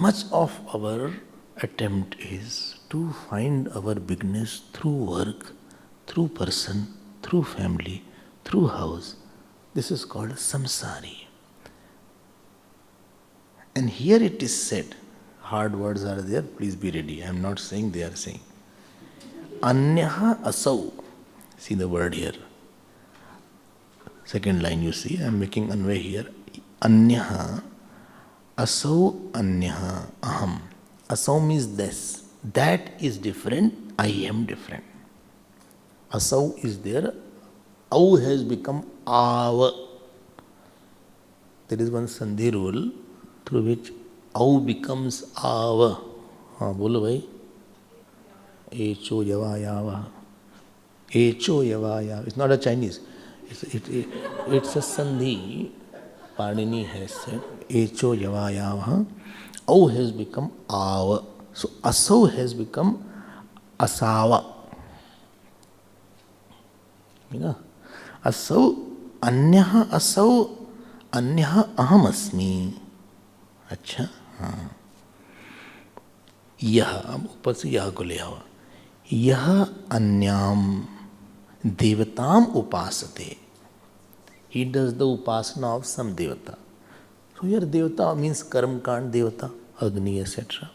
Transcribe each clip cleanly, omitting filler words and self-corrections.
much of our attempt is to find our bigness through work, through person, through family, through house. This is called samsari. And here it is said, hard words are there, please be ready. I am not saying, they are saying. Anyaha asau. See the word here. Second line you see, I am making anvay here. Anyaha asau anyaha aham. Asau means this. That is different, I am different. Asau is there. Au has become ava. There is one sandhi rule through which au becomes ava. हाँ बोलो भाई. Echo yava yava. Echo yava yava. It's not a Chinese. It's a sandhi. Panini has said. Echo yava yava. Au has become ava. So asau has become asava. You know? Asau anyaha asau anyaha aham asmi. अच्छा हाँ. यह अब ऊपर से यह को ले आवा. यह अन्याम देवताम उपासते. He does the upasana of some devata. So here devata means karmkand devata, Agni, etc.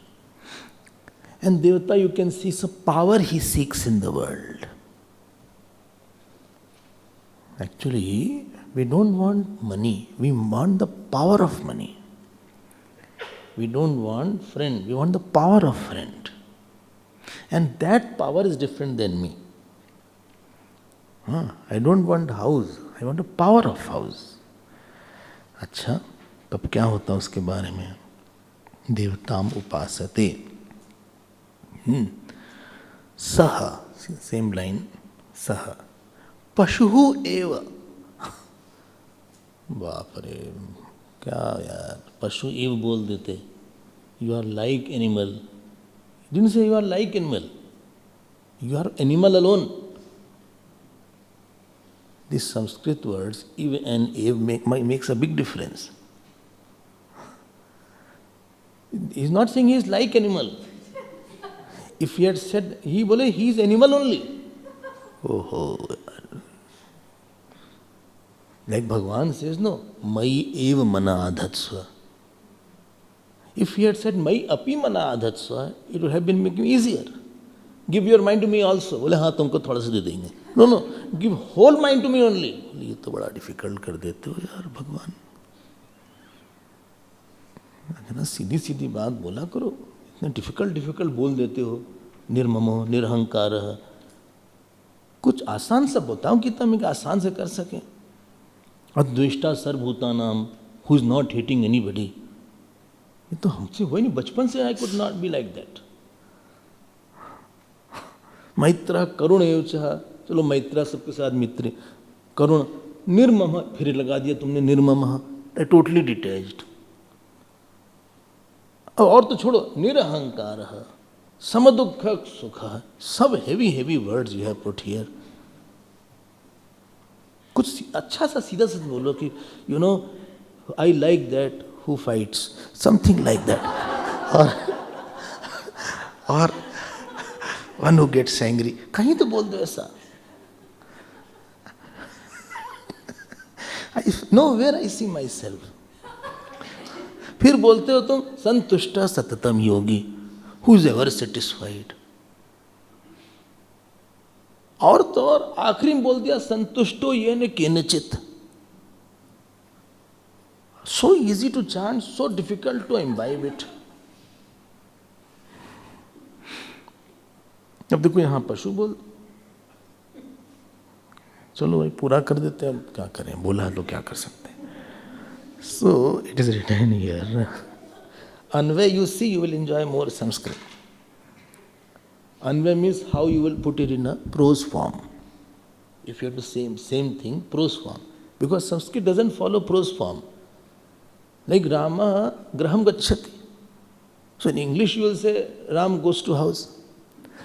And devata you can see some power he seeks in the world. Actually, we don't want money. We want the power of money. We don't want friend. We want the power of friend. And that power is different than me. I don't want house. I want the power of house. अच्छा, तब क्या होता उसके बारे में? देवताम उपासते. सह, same line, सह. पशुः एव. बाप रे, क्या यार, पशु एव बोल देते. You are like animal. He didn't say you are like animal. You are animal alone. These Sanskrit words, ev and ev, makes a big difference. He is not saying he is like animal. If he had said, he is animal only. Oh. Like Bhagavan says, no, Mai eva mana adhatsva. If he had said, Mai api mana adhatsva, it would have been making easier. Give your mind to me also. बोले हाँ तुमको थोड़ा सा दे देंगे. No, give whole mind to me only. ये तो बड़ा difficult कर देते हो यार भगवान. ना सीधी सीधी बात बोला करो. इतना difficult बोल देते हो. निर्ममो निरहंकार. कुछ आसान सा बताओ कि तुम एक आसान से कर सकें. अद्वेष्टा सर्वभूतानाम, who is not hating anybody. ये तो हमसे हुआ नहीं. बचपन से I could not be like that. मैत्र करुण एवचा. चलो मैत्रा सबके साथ मित्र. करुण. निर्मम, फिर लगा दिया तुमने निर्मम. Totally detached. और तो छोड़ो. निरहंकार, समदुख सुख. सब heavy words you have put here. कुछ अच्छा सा सीधा सा बोलो कि you know I like that who fights, something like that. और वन हु गेट्स एंग्री. कहीं तो बोल दो ऐसा. Nowhere I see myself. फिर बोलते हो तुम संतुष्ट सततम योगी, हु इज एवर सेटिस्फाइड. और तो और आखिरी में बोल दिया संतुष्टो ये न केनचित. So easy to chant, so difficult to imbibe it. अब देखो यहां पशु बोल. चलो भाई पूरा कर देते हैं. अब क्या करें, बोला तो क्या कर सकते हैं. So it is written here. Anvay, you see, you will enjoy more Sanskrit. Anvay means how you will put it in a prose form. If you have the same thing, prose form. Because Sanskrit doesn't follow prose form. Like Rama graham gacchati. So in English you will say Ram goes to house.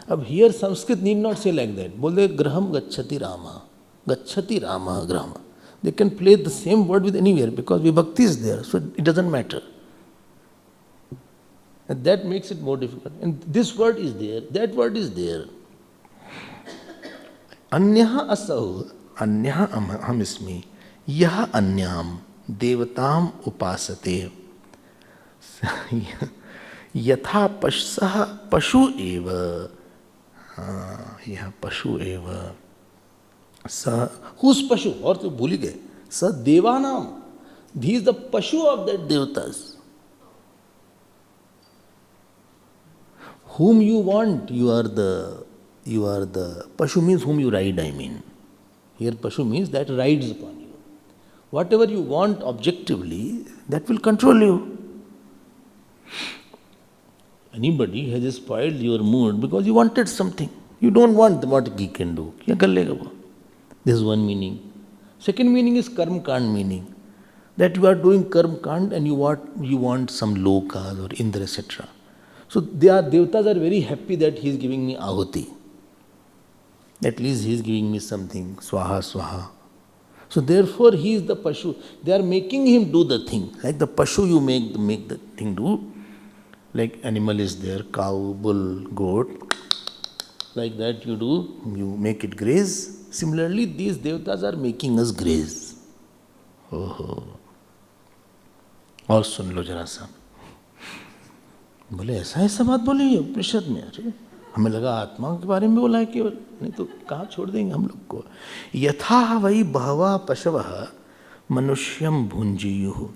Ab here Sanskrit need not say like that. Bol de graham gacchati Rama. Gacchati Rama graham. They can play the same word with anywhere because vibhakti is there. So it doesn't matter. And that makes it more difficult. And this word is there, that word is there. Anyah asau, anyah ahamismi, yah anyam devatam upasate. यथा पशुः पशु एव, यह पशु एव स, हुस पशु, और तो भूल गए, स देवानाम, ही इज द पशु of that देवतास, whom you want, you are the pashu means whom you ride, I mean. Here pashu means that rides upon you. Whatever you want objectively, that will control you. Anybody has spoiled your mood because you wanted something. You don't want what he can do. Kya kar lega wo? This is one meaning. Second meaning is karma kand meaning. That you are doing karma kand and you want some lokas or indra, etc. So devatas are very happy that he is giving me ahuti. At least he is giving me something, swaha, swaha. So therefore he is the pashu. They are making him do the thing. Like the pashu you make the thing do. Like animal is there, cow, bull, goat. Like that you do, you make it graze. Similarly, these devatas are making us graze. Oh. और सुन लो जरा सा, बोले ऐसा बात बोली उपनिषद में, अरे हमें लगा आत्मा के बारे में बोला है केवल, नहीं तो कहाँ छोड़ देंगे हम लोग को. यथा वै बहवः पशवः मनुष्यं भुञ्जीयुः.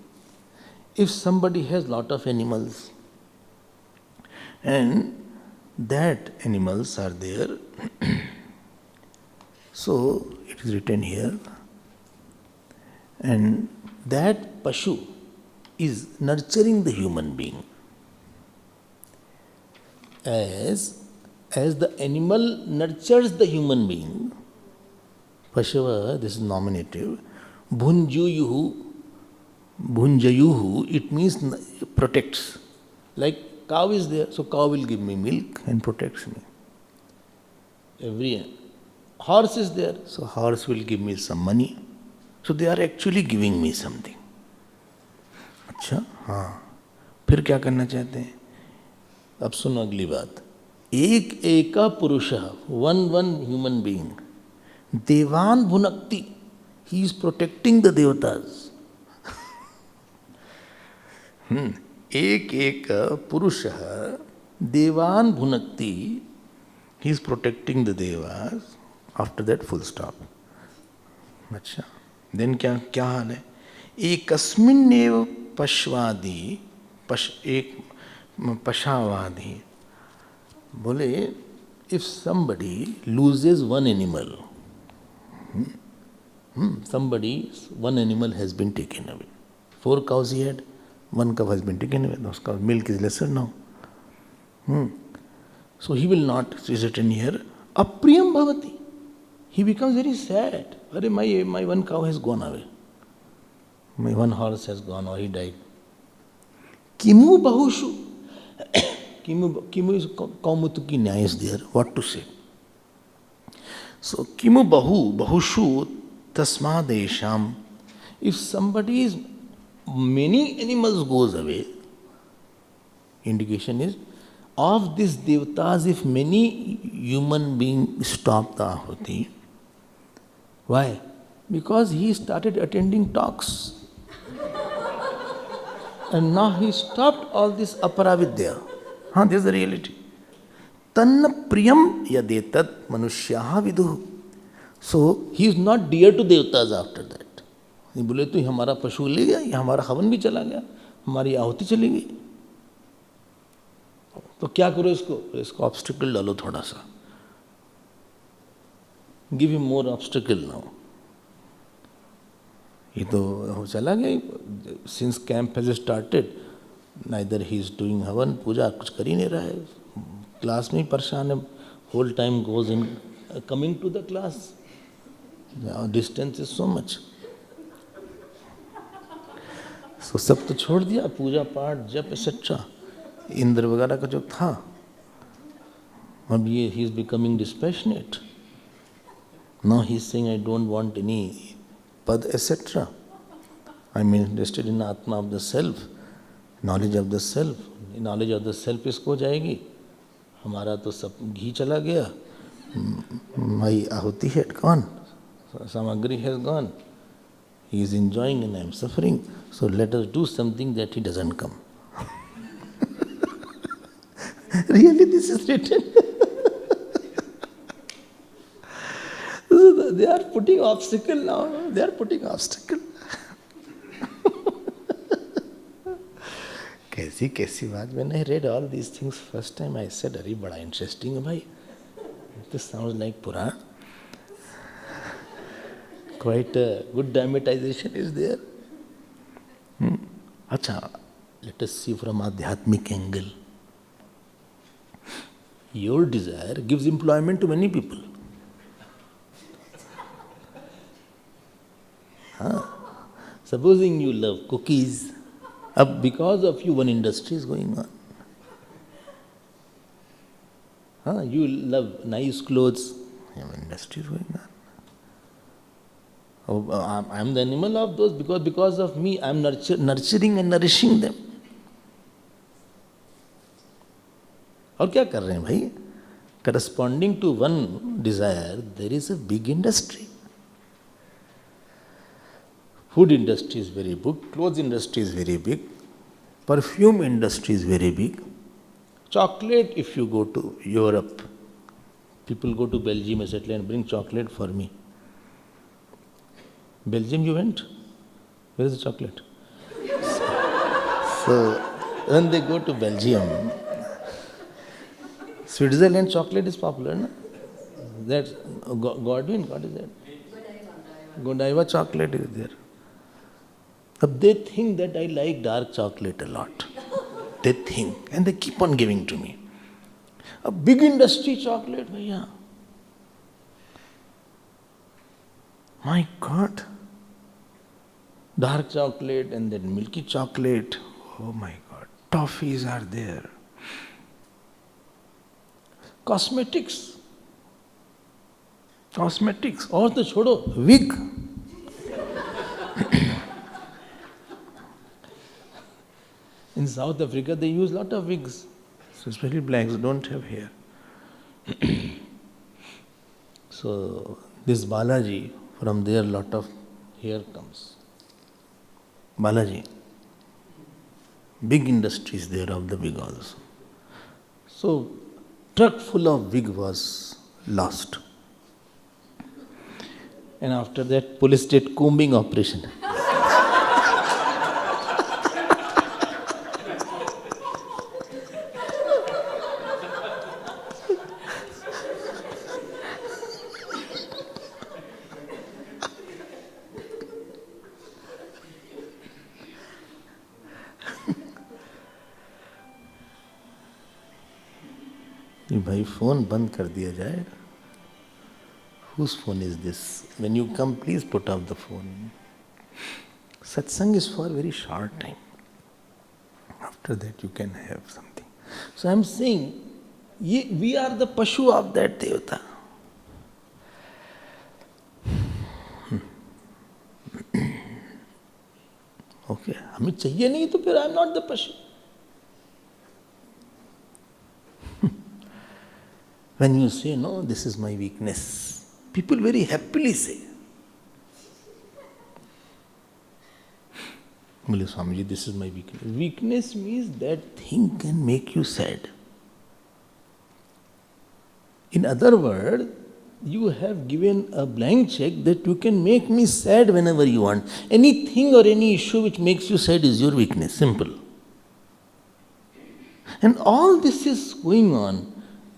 If somebody has lot of animals and that animals are there, so it is written here, and that pashu is nurturing the human being. As the animal nurtures the human being, Pashava, this is nominative, Bhunjayuhu, it means protects. Like cow is there, so cow will give me milk and protects me. Every horse is there, so horse will give me some money. So they are actually giving me something. अच्छा, हाँ, फिर क्या करना चाहते हैं? अब सुनो अगली बात. एक पुरुष, one human being, देवान भुनक्ति, he is protecting the devatas. एक पुरुष देवान भुनक्ति, he is protecting the devas. After that full stop. अच्छा, then क्या हाल है? एकस्मिन्नेव पशवादी, एक पशावादी. बोले if somebody loses one animal, one animal has been taken away. 4 cows he had, 1 cow has been taken away. Those cows' milk is lesser now. So he will not, it is written here, apriyam bhavati. He becomes very sad. Arre, my 1 cow has gone away. My 1 horse has gone, or he died. Kimu bahushu. Kimu is Kaumutuki Nyaya is there. What to say? So kimu bahushu tasmadesham. If somebody's many animals goes away, indication is of these devatas, if many human beings stop the ahuti. Why? Because he started attending talks. And now he stopped all this aparavidya. This is the reality. Tanna priyam yadetat manushyaha viduh. So he is not dear to devatas after that. He बोले तो हमारा पशु ले गया, ये हमारा हवन भी चला गया, हमारी आहुति चली गई. तो क्या करो इसको ऑब्स्टिकल डालो थोड़ा सा. Give him more obstacle now. ये तो चला गया. Since camp has started, neither he is doing हवन पूजा, कुछ कर ही नहीं रहा है. क्लास में ही परेशान है. Whole time goes in coming to the class. The distance is so much. So सब तो छोड़ दिया, पूजा पाठ जप एक्सेट्रा. इंद्र वगैरह का जो था, अब ये he is becoming dispassionate. Now he is saying, I don't want any pad, etc. I am interested in Atma of the self. Knowledge of the self, knowledge of the self इसको हो जाएगी, हमारा तो सब घी चला गया, माई आहुति हैड गॉन, सामग्री has gone, he is enjoying and I am suffering, so let us do something that he doesn't come. Really, this is written. So they are putting obstacle now, they are putting obstacle. कैसी कैसी बात. When I read all these things first time, I said, अरे बड़ा interesting है भाई. This sounds like Puran. Quite a good dramatization is there. अच्छा, let us see from Adhyatmic angle. Your desire gives employment to many people. Supposing you love cookies, because of you one industry is going on. You love nice clothes, one industry is going on. I am the animal of those because of me I am nurturing and nourishing them. और क्या कर रहे हैं भाई? Corresponding to one desire, there is a big industry. Food industry is very big, clothes industry is very big, perfume industry is very big. Chocolate, if you go to Europe, people go to Belgium and settle and bring chocolate for me. Belgium you went? Where is the chocolate? So when they go to Belgium, Switzerland chocolate is popular, no? That's Godwin, what is that? Godiva chocolate is there. But they think that I like dark chocolate a lot. They think, and they keep on giving to me. A big industry chocolate, bhaiya. My God. Dark chocolate and then milky chocolate. Oh my God. Toffees are there. Cosmetics. और तो छोड़ो, wig. In South Africa they use lot of wigs. So especially blacks don't have hair. So this Balaji, from there lot of hair comes. Balaji. Big industries there of the wig also. So truck full of wig was lost. And after that police did combing operation. भाई phone बंद कर दिया जाए. Whose phone is this? When you come, please put off the phone. Satsang is for a very short time. After that you can have something. So I am saying, we are the Pashu of that Devata. Okay, हमें चाहिए नहीं तो फिर I am not the Pashu. When you say, no, this is my weakness, people very happily say. Muli Swamiji, this is my weakness. Weakness means that thing can make you sad. In other words, you have given a blank check that you can make me sad whenever you want. Anything or any issue which makes you sad is your weakness, simple. And all this is going on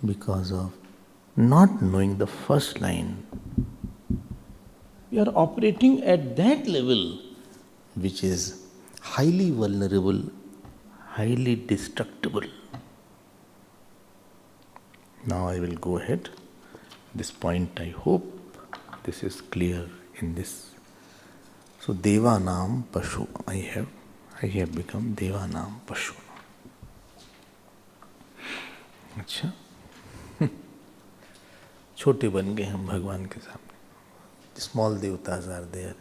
because of not knowing the first line. We are operating at that level which is highly vulnerable, highly destructible. Now I will go ahead. This point, I hope this is clear in this. So Deva Naam Pashu. I have become Deva Naam Pashu. अच्छा, छोटे बन गए हम भगवान के सामने. Small devatas are there.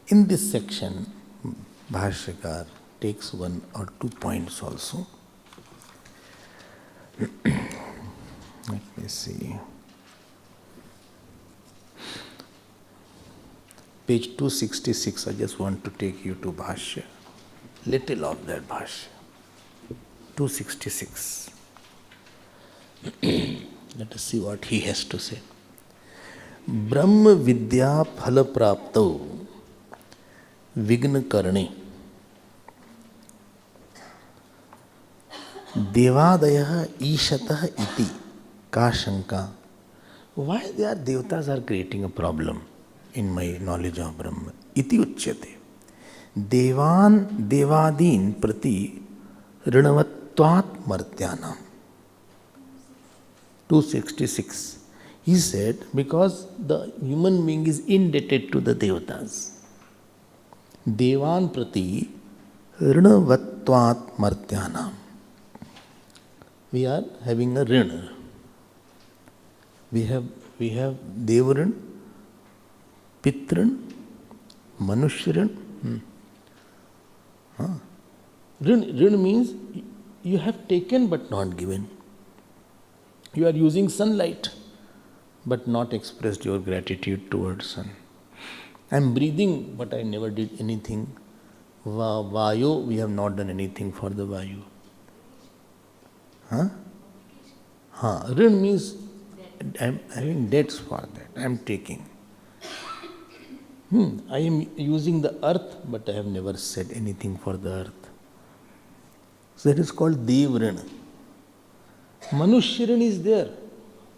In this section, भाष्यकार takes 1 or 2 points also. Let me see. Page 266, I just want to take you to Bhashya. Little of that Bhashya. 266. Let us see what he has to say. Brahma Vidya Phala Praptau Vigna Karne Devadaya Ishatah Iti Ka Shanka. Why their devatas are creating a problem in my knowledge of Brahma? Iti Uchyate. Devan Devadin Prati Rinavatvat Martyanam. 266. He said, because the human being is indebted to the devatas. Devan Prati Rinavatvat Martyanam. We are having a rina. We have Devaran, Pitran, Manushyaran. Rin means you have taken but not given. You are using sunlight but not expressed your gratitude towards sun. I am breathing but I never did anything. Vayu, we have not done anything for the Vayu. Rin means I am having debts for that. I am taking. I am using the earth but I have never said anything for the earth. So that is called Devran. Manushyaran is there.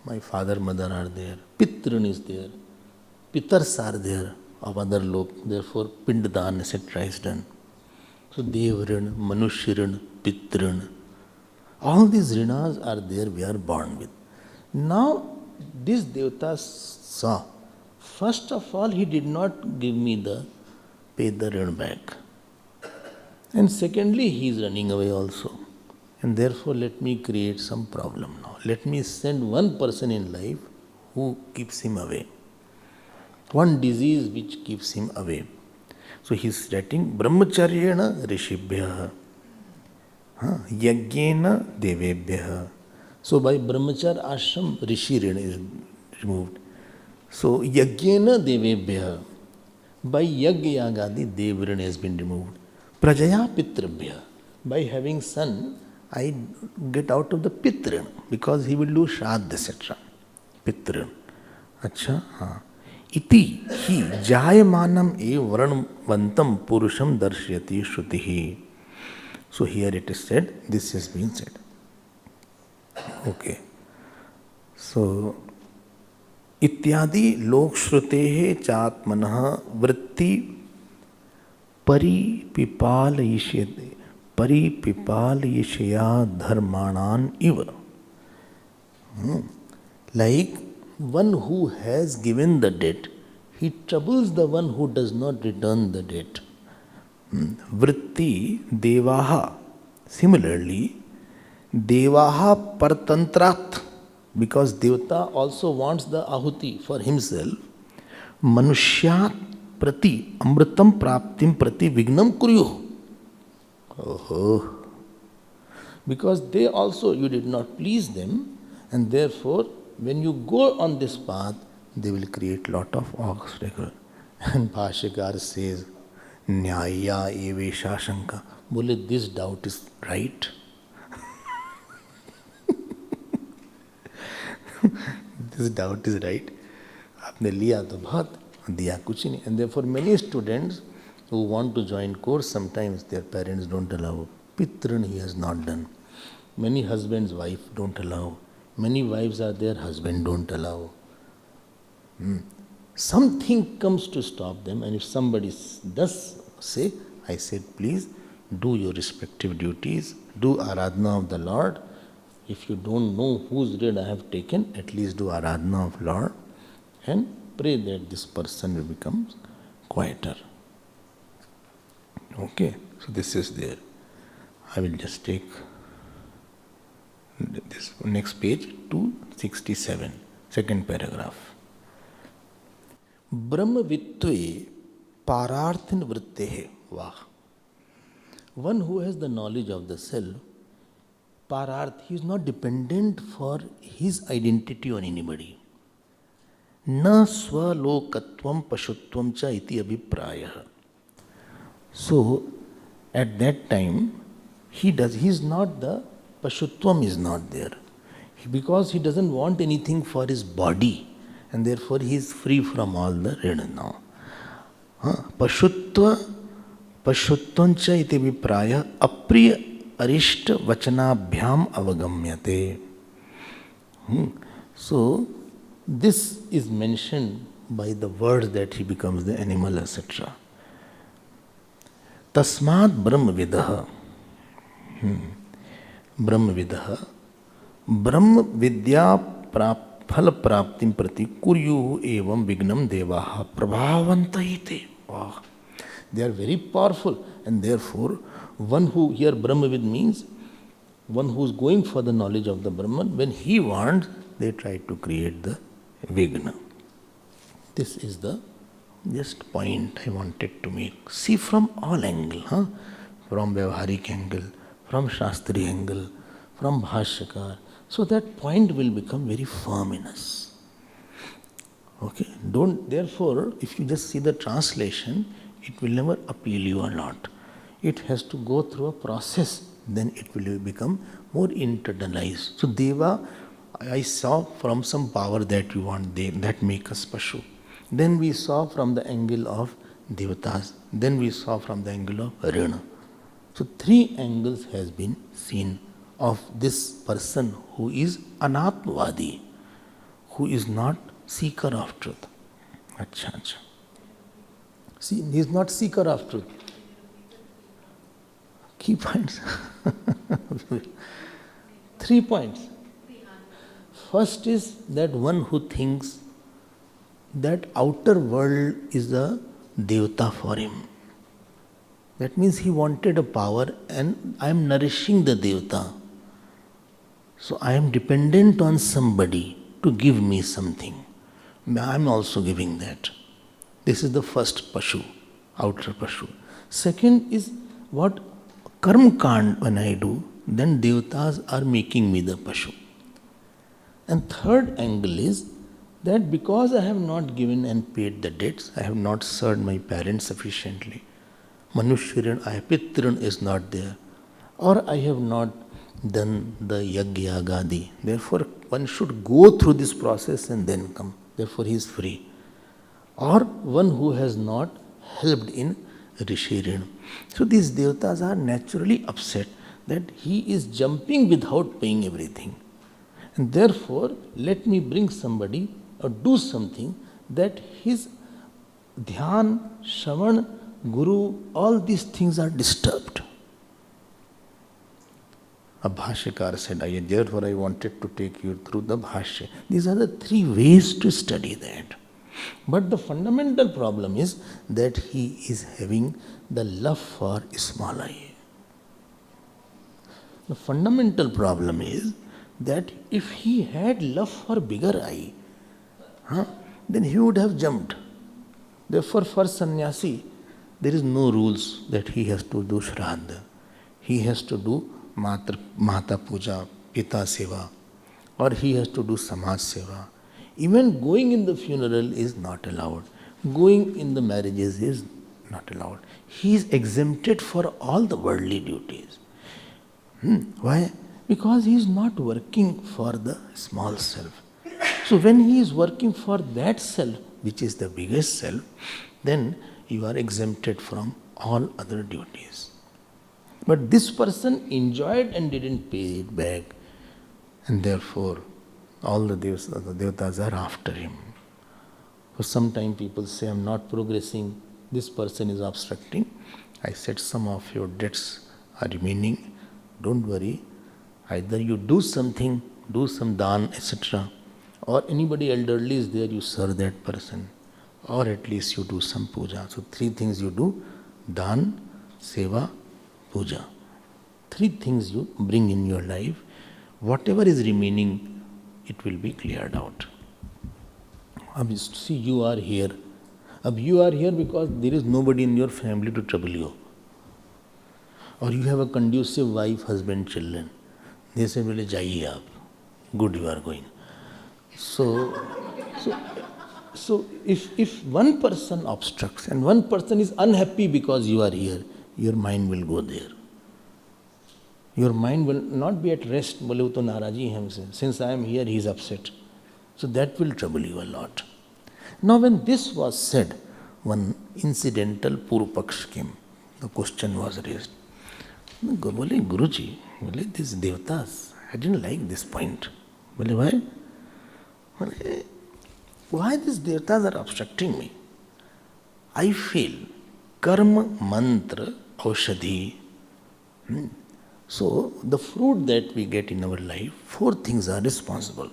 My father, mother are there. Pitran is there. Pitars are there of other lok. Therefore, Pindadan, etc. is done. So, Devran, Manushyaran, Pitran. All these rinas are there, we are born with. Now, this Devata saw. First of all, he did not give me pay the rin back. And secondly, he is running away also. And therefore, let me create some problem now. Let me send one person in life who keeps him away. One disease which keeps him away. So he is writing, Brahmacharyena Rishibhya, Yagyena Devebhya. So by Brahmachar Ashram, Rishi Rena is removed. So Yagyena Devebhya, by Yagya Yagadi, Devrana has been removed. Prajaya Pitrabhya, by having son, I get out of the Pitran, because he will do Shraddha, etc. Pitran. Acha, Iti hi jayamanam e varanvantam purusham darshyati shrutihi. So here it is said, this has been said. Okay. So, ityadi lok shrutehe chatmanah vritti paripipalayishyate paripipalayishya dharmanan iva. Like one who has given the debt, he troubles the one who does not return the debt. Vritti devaha. Similarly, devaha partantrat, because Devata also wants the ahuti for himself. Manushyat prati amritam praptim prati vignam kuryu. Oh, because they also, you did not please them, and therefore, when you go on this path, they will create lot of obstacles. And Bhashyakar says, Nyaya evesha shanka. Bole, this doubt is right. This doubt is right. आपने लिया तो बहुत, दिया कुछ नहीं. And therefore many students who want to join course, sometimes their parents don't allow. Pitran he has not done. Many husbands' wife don't allow. Many wives are there, husband don't allow. Something comes to stop them, and if somebody does say, I said, please do your respective duties, do Aradhana of the Lord. If you don't know whose rid I have taken, at least do Aradhana of Lord and pray that this person will become quieter. Okay, so this is there. I will just take this next page, 267, second paragraph. Brahma Vittve Pararthin Vrittehe. Wow. one who has the knowledge of the self, Pararth, he is not dependent for his identity on anybody. Na swalokatvam pashutvam cha iti abhiprayah. So, at that time, he is not the pashutvam is not there. Because he doesn't want anything for his body, and therefore he is free from all the rena now. Pashutvancha iti vipraya apriya arishta vachanabhyam avagamyate. So, this is mentioned by the words that he becomes the animal, etc. Tasmad brahmavidah. Brahmavidah. Brahma vidya phal praptim prati kuryu evam vignam devaha prabhavantayite. Wow. They are very powerful, and therefore one who, here Brahmavid means one who is going for the knowledge of the Brahman, when he wants, they try to create the vigna. This is the just point I wanted to make. See from all angles, from Vyavaharik angle, from Shastri angle, from Bhashyakar. So that point will become very firm in us. Okay? Therefore, if you just see the translation, it will never appeal you a lot. It has to go through a process, then it will become more internalized. So Deva, I saw from some power that you want, that make us Pashu. Then we saw from the angle of Devatas. Then we saw from the angle of Rena. So 3 angles has been seen of this person who is Anatmavadi, who is not seeker of truth. Acha. See, he is not seeker of truth. Key points. 3 points. First is that one who thinks that outer world is a Devata for him. That means he wanted a power and I am nourishing the Devata. So I am dependent on somebody to give me something. I am also giving that. This is the first Pashu, outer Pashu. Second is what Karma Kand when I do, then Devatas are making me the Pashu. And third angle is that because I have not given and paid the debts, I have not served my parents sufficiently. Manushyaran, Pitran is not there. Or I have not done the Yagya Gadi. Therefore, one should go through this process and then come. Therefore, he is free. Or one who has not helped in Rishirin. So these Devatas are naturally upset that he is jumping without paying everything. And therefore, let me bring somebody or do something that his dhyan, shravan, guru, all these things are disturbed. A Bhashyakar said, therefore I wanted to take you through the Bhashya. These are the 3 ways to study that. But the fundamental problem is that he is having the love for small I. The fundamental problem is that if he had love for bigger I, then he would have jumped. Therefore, for sannyasi, there is no rules that he has to do shraddha. He has to do Mata Puja, Pita Seva, or he has to do Samaj Seva. Even going in the funeral is not allowed. Going in the marriages is not allowed. He is exempted for all the worldly duties. Why? Because he is not working for the small self. So when he is working for that self, which is the biggest self, then you are exempted from all other duties. But this person enjoyed and didn't pay it back, and therefore all the devatas are after him. For some time people say, I am not progressing, this person is obstructing. I said, some of your debts are remaining, don't worry. Either you do something, do some dan, etc. Or anybody elderly is there, you serve that person. Or at least you do some puja. So 3 things you do, dan, seva, puja. 3 things you bring in your life. Whatever is remaining, it will be cleared out. See, you are here. You are here because there is nobody in your family to trouble you. or you have a conducive wife, husband, children. They say, "Bole jaiye aap. Good, you are going." So, if one person obstructs and one person is unhappy because you are here, your mind will go there. Your mind will not be at rest. Bole wo to naraji hai humse. Since I am here, he is upset. So that will trouble you a lot. Now when this was said, one incidental Purupaksh came. The question was raised. Bole, Guruji, bole, these devatas, I didn't like this point. Bole, why? Bole, why these devatas are obstructing me? I feel karma, mantra, aushadhi. So the fruit that we get in our life, 4 things are responsible.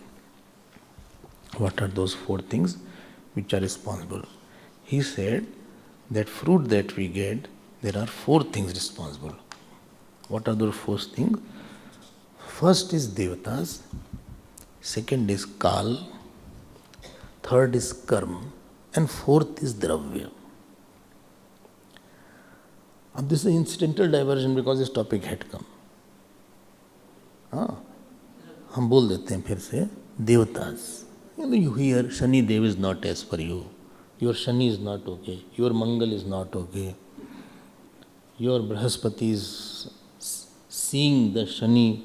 What are those 4 things which are responsible? He said that fruit that we get, there are 4 things responsible. What are those 4 things? First is devatas, second is kal, third is karma, and fourth is dravya. Now this is an incidental diversion because this topic had come. हम बोल देते हैं फिर से देवतास. You hear Shani Dev is not as per you. Your Shani is not okay. Your Mangal is not okay. Your Brahaspati is seeing the Shani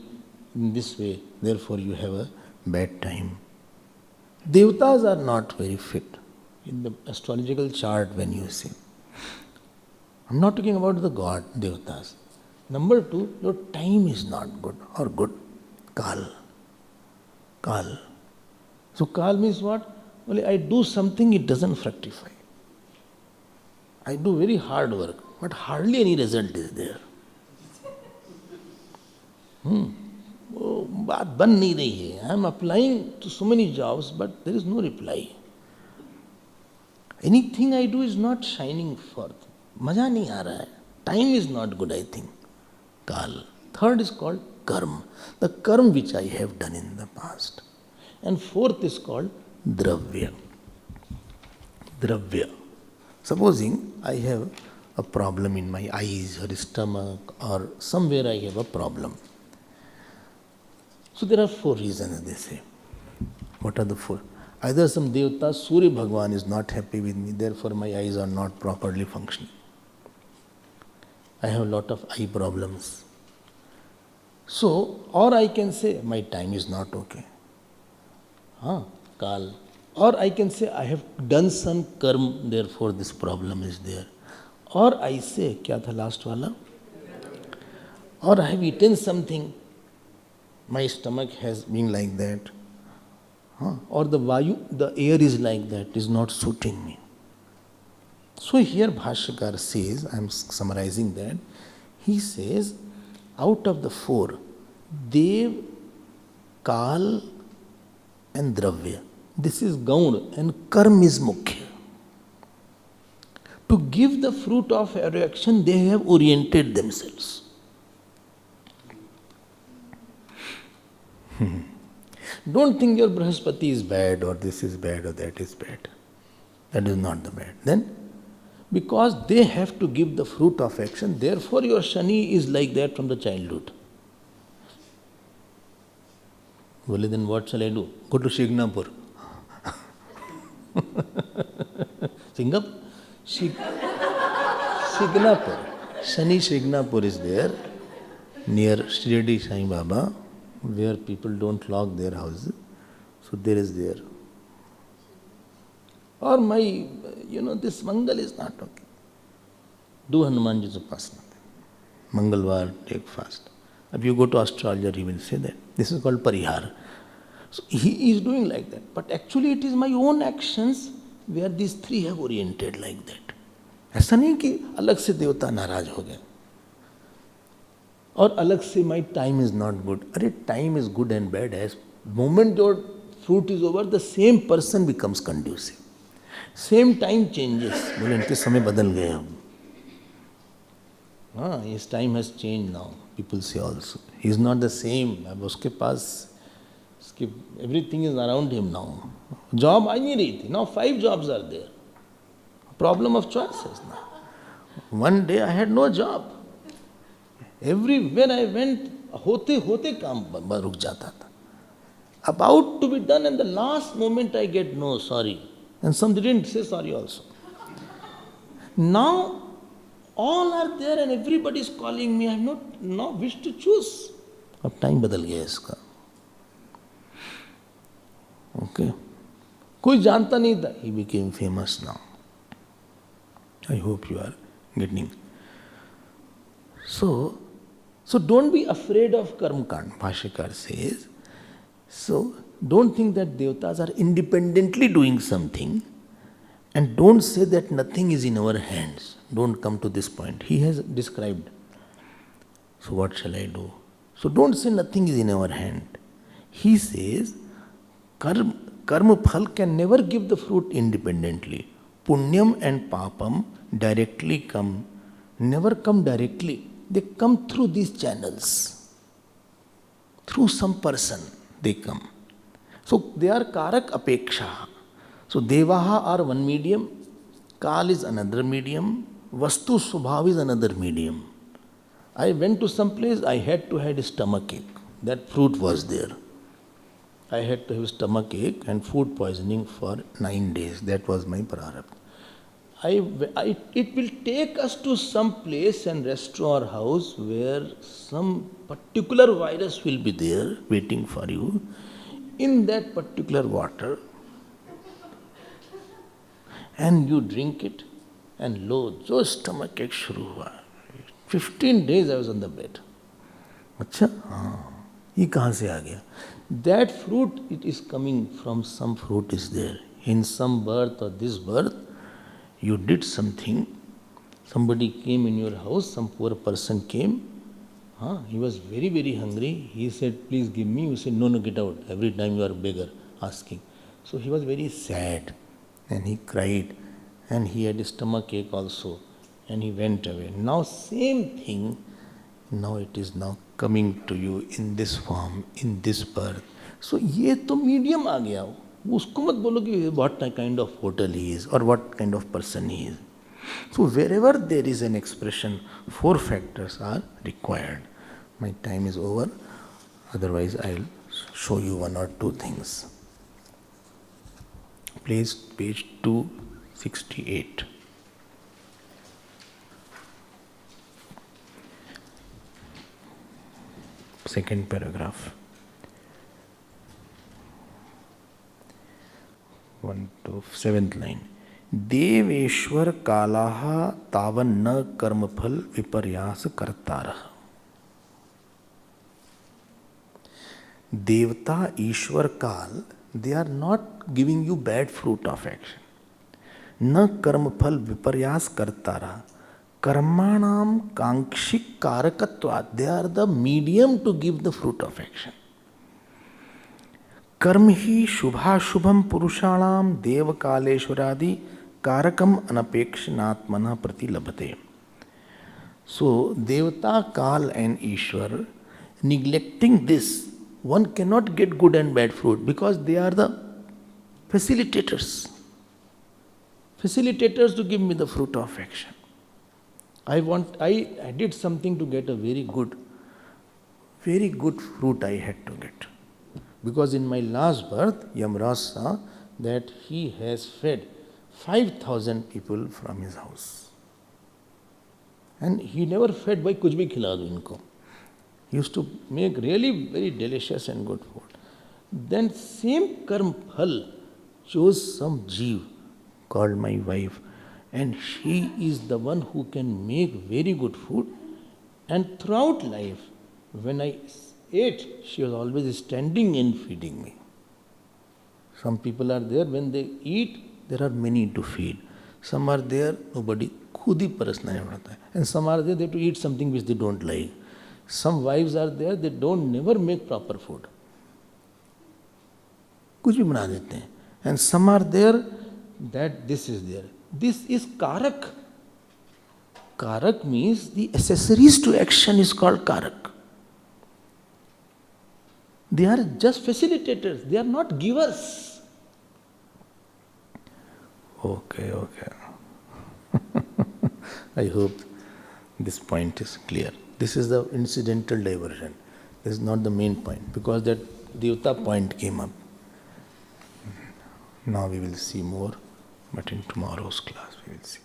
in this way. Therefore you have a bad time. Devatas are not very fit in the astrological chart when you see. I'm not talking about the god, devatas. Number 2, your time is not good or good. Kal. Kal. So kal means what? Well, I do something, it doesn't fructify. I do very hard work, but hardly any result is there. वो बात बन नहीं रही है. I am applying to so many jobs, but there is no reply. Anything I do is not shining forth. मजा नहीं आ रहा है. Time is not good, I think. Kal. Third is called karma. The karma which I have done in the past. And fourth is called dravya. Dravya. Supposing I have a problem in my eyes or stomach or somewhere I have a problem. So there are 4 reasons, they say. What are the 4? Either some devata, Surya Bhagwan is not happy with me, therefore my eyes are not properly functioning. I have a lot of eye problems. So, or I can say my time is not okay. Kal. Or I can say I have done some karma, therefore this problem is there. Or I say, kya tha last wala? Or I have eaten something, my stomach has been like that. Or the vayu, the air is like that, is not suiting me. So here Bhashyakar says, I am summarizing that, he says, out of the 4, Dev, Kal and Dravya, this is Gaun and Karma is Mukhya. To give the fruit of every action, they have oriented themselves. Don't think your Brahaspati is bad or this is bad or that is bad. That is not the bad. Then, because they have to give the fruit of action, therefore your Shani is like that from the childhood. Well, then what shall I do? Go to Shignapur. Singapore? Shignapur. Shani Shignapur is there, near Shirdi Sai Baba, where people don't lock their houses. So there is there. Or my, this Mangal is not okay. Do Hanumanji's Upasana. Mangalvar, take fast. If you go to astrologer, he will say that. This is called Parihar. So he is doing like that. But actually it is my own actions where these 3 have oriented like that. ऐसा नहीं कि अलग से देवता नाराज हो गए और अलग से my time is not good. अरे time is good and bad. As moment your fruit is over, the same person becomes conducive. Same time changes. बोले इनके समय बदल गए हम. His time has changed now. People say also. He is not the same. अब उसके पास everything is around him now. Job आ नहीं रही थी. Now 5 jobs are there. Problem of choices now. One day I had no job. Everywhere I went, होते होते काम रुक जाता था. About to be done, and the last moment I get no, sorry. And some didn't say sorry also. Now, all are there and everybody is calling me. I have not now wish to choose. अब time बदल गया इसका. Okay. कोई जानता नहीं था. He became famous now. I hope you are getting. So don't be afraid of karma kand. Bhashyakar says. So don't think that devatas are independently doing something, and don't say that nothing is in our hands. Don't come to this point. He has described. So what shall I do? So don't say nothing is in our hand. He says karma phal can never give the fruit independently. Punyam and papam directly come, never come directly. They come through these channels. Through some person they come. So they are karak apeksha. So devaha are one medium, kal is another medium, vastu subhav is another medium. I went to some place, I had to have stomach ache. That fruit was there. I had to have stomach ache and food poisoning for 9 days. That was my prarabdha. It will take us to some place and restaurant or house where some particular virus will be there waiting for you. In that particular water, and you drink it, and lo, jo stomach ache shuru hua. 15 days I was on the bed. अच्छा हाँ ये कहाँ से आ गया? That fruit, it is coming from some fruit is there. In some birth or this birth, you did something. Somebody came in your house, some poor person came. He was very, very hungry. He said, please give me. You said, no, get out. Every time you are a beggar asking. So he was very sad and he cried and he had a stomach ache also and he went away. Now same thing, now it is now coming to you in this form, in this birth. So ये तो medium आ गया. उसको मत बोलो कि what kind of hotel he is or what kind of person he is. So wherever there is an expression, 4 factors are required. My time is over. Otherwise, I'll show you 1 or 2 things. Please, page 268. Second paragraph. 1 to 7th line. देवेश्वर कालाः तावन्न कर्मफल विपर्यास कर्तारः. Devata, Ishwar, Kal, they are not giving you bad fruit of action. Na karma phal viparyas kartara. Karmanam kankshik karakatvat. They are the medium to give the fruit of action. Karmhi shubha shubham purushanam devakaleshwaradi karakam anapekshanatmana prati labhate. So, Devata, Kal and Ishwar, neglecting this, one cannot get good and bad fruit because they are the facilitators. Facilitators to give me the fruit of action. I did something to get a very good fruit I had to get. Because in my last birth, Yamraj saw that he has fed 5,000 people from his house. And he never fed by kuch bhi khila do inko. He used to make really very delicious and good food. Then same karma phal chose some jeev called my wife, and she is the one who can make very good food. And throughout life, when I ate, she was always standing and feeding me. Some people are there, when they eat, there are many to feed. Some are there, nobody, khud hi parasna padta hai. And some are there, they have to eat something which they don't like. Some wives are there, they don't never make proper food. कुछ भी बना देते हैं. And some are there that this is there. This is karak. Karak means the accessories to action is called karak. They are just facilitators. They are not givers. Okay. I hope this point is clear. This is the incidental diversion. This is not the main point, because that Devta point came up. Now we will see more, but in tomorrow's class we will see.